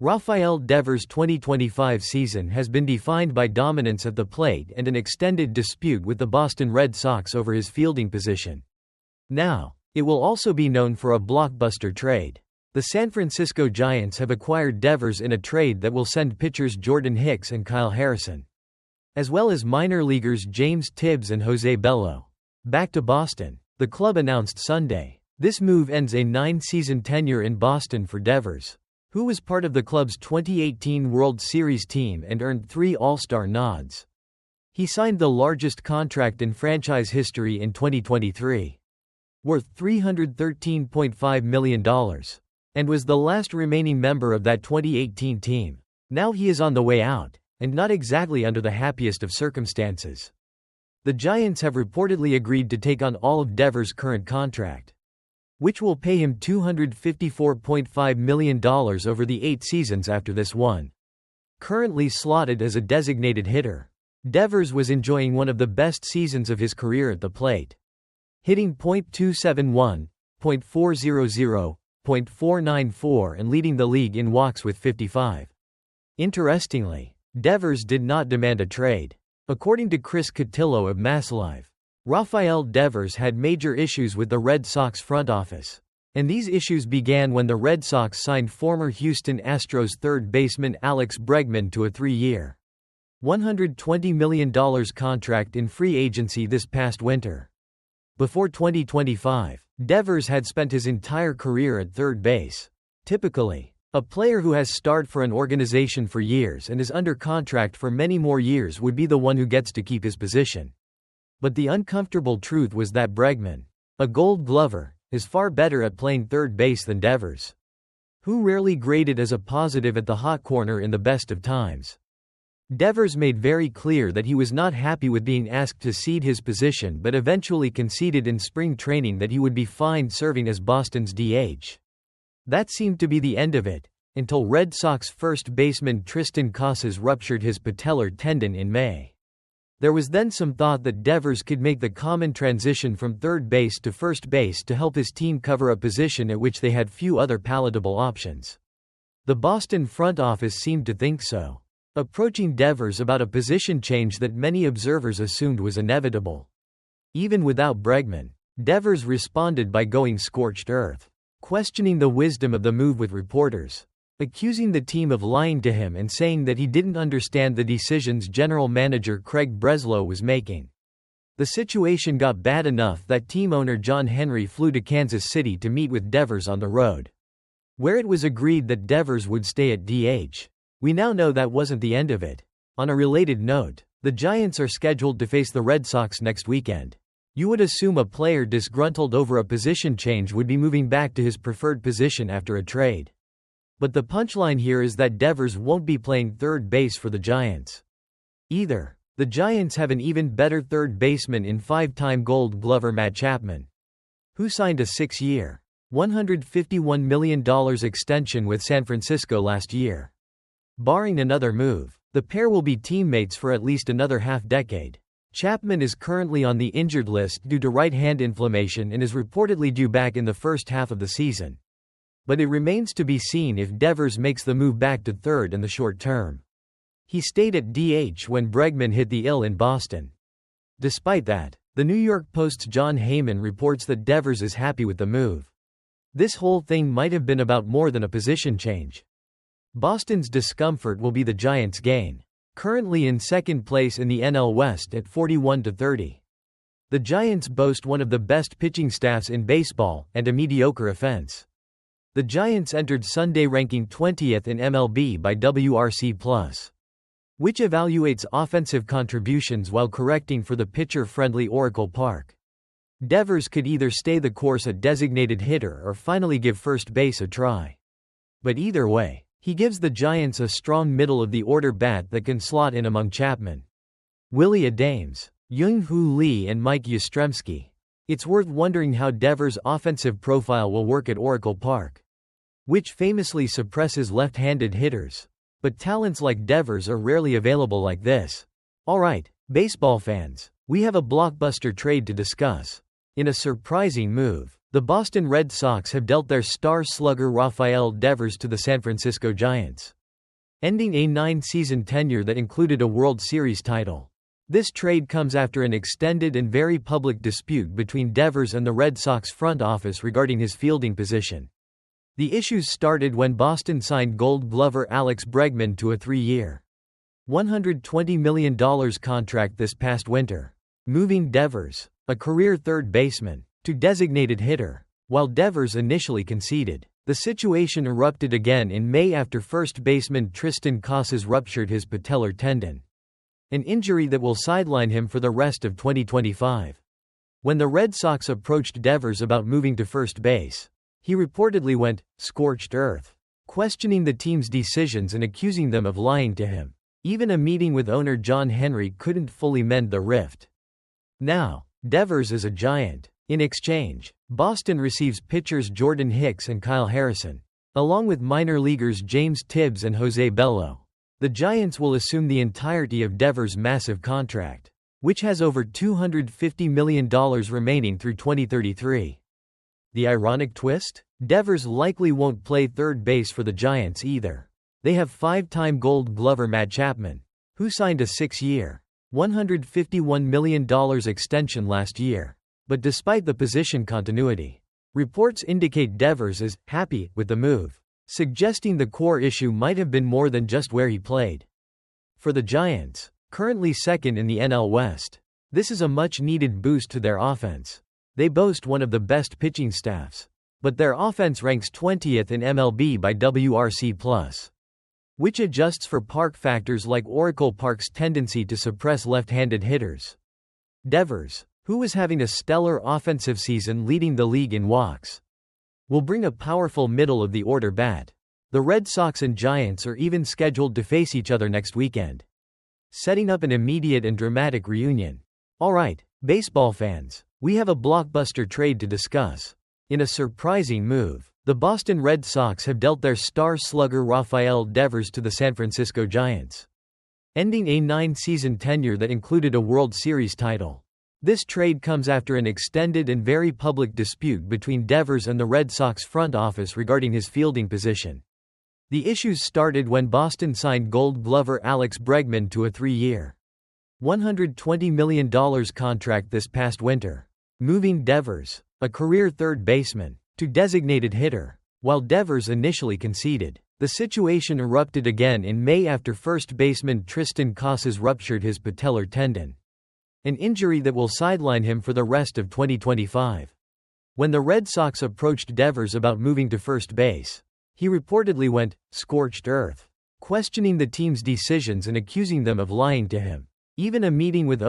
Rafael Devers' 2025 season has been defined by dominance at the plate and an extended dispute with the Boston Red Sox over his fielding position. Now, it will also be known for a blockbuster trade. The San Francisco Giants have acquired Devers in a trade that will send pitchers Jordan Hicks and Kyle Harrison, as well as minor leaguers James Tibbs and Jose Bello, back to Boston, the club announced Sunday. This move ends a 9-season tenure in Boston for Devers, who was part of the club's 2018 World Series team and earned 3 All-Star nods. He signed the largest contract in franchise history in 2023, worth $313.5 million, and was the last remaining member of that 2018 team. Now he is on the way out, and not exactly under the happiest of circumstances. The Giants have reportedly agreed to take on all of Devers' current contract, which will pay him $254.5 million over the 8 seasons after this one. Currently slotted as a designated hitter, Devers was enjoying one of the best seasons of his career at the plate, hitting .271, .400, .494 and leading the league in walks with 55. Interestingly, Devers did not demand a trade. According to Chris Cotillo of MassLive, Rafael Devers had major issues with the Red Sox front office, and these issues began when the Red Sox signed former Houston Astros third baseman Alex Bregman to a 3-year, $120 million contract in free agency this past winter. Before 2025, Devers had spent his entire career at third base. Typically, a player who has starred for an organization for years and is under contract for many more years would be the one who gets to keep his position. But the uncomfortable truth was that Bregman, a Gold Glover, is far better at playing third base than Devers, who rarely graded as a positive at the hot corner in the best of times. Devers made very clear that he was not happy with being asked to cede his position but eventually conceded in spring training that he would be fine serving as Boston's DH. That seemed to be the end of it, until Red Sox first baseman Tristan Casas ruptured his patellar tendon in May. There was then some thought that Devers could make the common transition from third base to first base to help his team cover a position at which they had few other palatable options. The Boston front office seemed to think so, approaching Devers about a position change that many observers assumed was inevitable. Even without Bregman, Devers responded by going scorched earth, questioning the wisdom of the move with reporters, accusing the team of lying to him and saying that he didn't understand the decisions general manager Craig Breslow was making. The situation got bad enough that team owner John Henry flew to Kansas City to meet with Devers on the road, where it was agreed that Devers would stay at DH. We now know that wasn't the end of it. On a related note, the Giants are scheduled to face the Red Sox next weekend. You would assume a player disgruntled over a position change would be moving back to his preferred position after a trade. But the punchline here is that Devers won't be playing third base for the Giants either. The Giants have an even better third baseman in 5-time Gold Glover Matt Chapman, who signed a 6-year, $151 million extension with San Francisco last year. Barring another move, the pair will be teammates for at least another half-decade. Chapman is currently on the injured list due to right hand inflammation and is reportedly due back in the first half of the season. But it remains to be seen if Devers makes the move back to third in the short term. He stayed at DH when Bregman hit the IL in Boston. Despite that, the New York Post's John Heyman reports that Devers is happy with the move. This whole thing might have been about more than a position change. Boston's discomfort will be the Giants' gain, currently in second place in the NL West at 41-30. The Giants boast one of the best pitching staffs in baseball and a mediocre offense. The Giants entered Sunday ranking 20th in MLB by WRC+, which evaluates offensive contributions while correcting for the pitcher-friendly Oracle Park. Devers could either stay the course at designated hitter or finally give first base a try. But either way, he gives the Giants a strong middle-of-the-order bat that can slot in among Chapman, Willie Adams, Young-Hoo Lee and Mike Yastrzemski. It's worth wondering how Devers' offensive profile will work at Oracle Park, which famously suppresses left-handed hitters. But talents like Devers are rarely available like this. Alright, baseball fans, we have a blockbuster trade to discuss. In a surprising move, The Boston Red Sox have dealt their star slugger Rafael Devers to the San Francisco Giants, ending a 9-season tenure that included a World Series title. This trade comes after an extended and very public dispute between Devers and the Red Sox front office regarding his fielding position. The issues started when Boston signed Gold Glover Alex Bregman to a 3-year, $120 million contract this past winter, moving Devers, a career third baseman, to designated hitter. While Devers initially conceded, the situation erupted again in May after first baseman Tristan Casas ruptured his patellar tendon, an injury that will sideline him for the rest of 2025. When the Red Sox approached Devers about moving to first base, he reportedly went scorched earth, questioning the team's decisions and accusing them of lying to him. Even a meeting with owner John Henry couldn't fully mend the rift. Now, Devers is a Giant. In exchange, Boston receives pitchers Jordan Hicks and Kyle Harrison, along with minor leaguers James Tibbs and Jose Bello. The Giants will assume the entirety of Devers' massive contract, which has over $250 million remaining through 2033. The ironic twist? Devers likely won't play third base for the Giants either. They have 5-time Gold Glover Matt Chapman, who signed a 6-year, $151 million extension last year. But despite the position continuity, reports indicate Devers is happy with the move, suggesting the core issue might have been more than just where he played. For the Giants, currently second in the NL West, this is a much-needed boost to their offense. They boast one of the best pitching staffs, but their offense ranks 20th in MLB by WRC+, which adjusts for park factors like Oracle Park's tendency to suppress left-handed hitters. Devers, who was having a stellar offensive season leading the league in walks, will bring a powerful middle-of-the-order bat. The Red Sox and Giants are even scheduled to face each other next weekend, setting up an immediate and dramatic reunion. Alright, baseball fans, we have a blockbuster trade to discuss. In a surprising move, the Boston Red Sox have dealt their star slugger Rafael Devers to the San Francisco Giants, ending a 9-season tenure that included a World Series title. This trade comes after an extended and very public dispute between Devers and the Red Sox front office regarding his fielding position. The issues started when Boston signed Gold Glover Alex Bregman to a 3-year, $120 million contract this past winter, moving Devers, a career third baseman, to designated hitter. While Devers initially conceded, the situation erupted again in May after first baseman Tristan Casas ruptured his patellar tendon, an injury that will sideline him for the rest of 2025. When the Red Sox approached Devers about moving to first base, he reportedly went scorched earth, questioning the team's decisions and accusing them of lying to him. Even a meeting with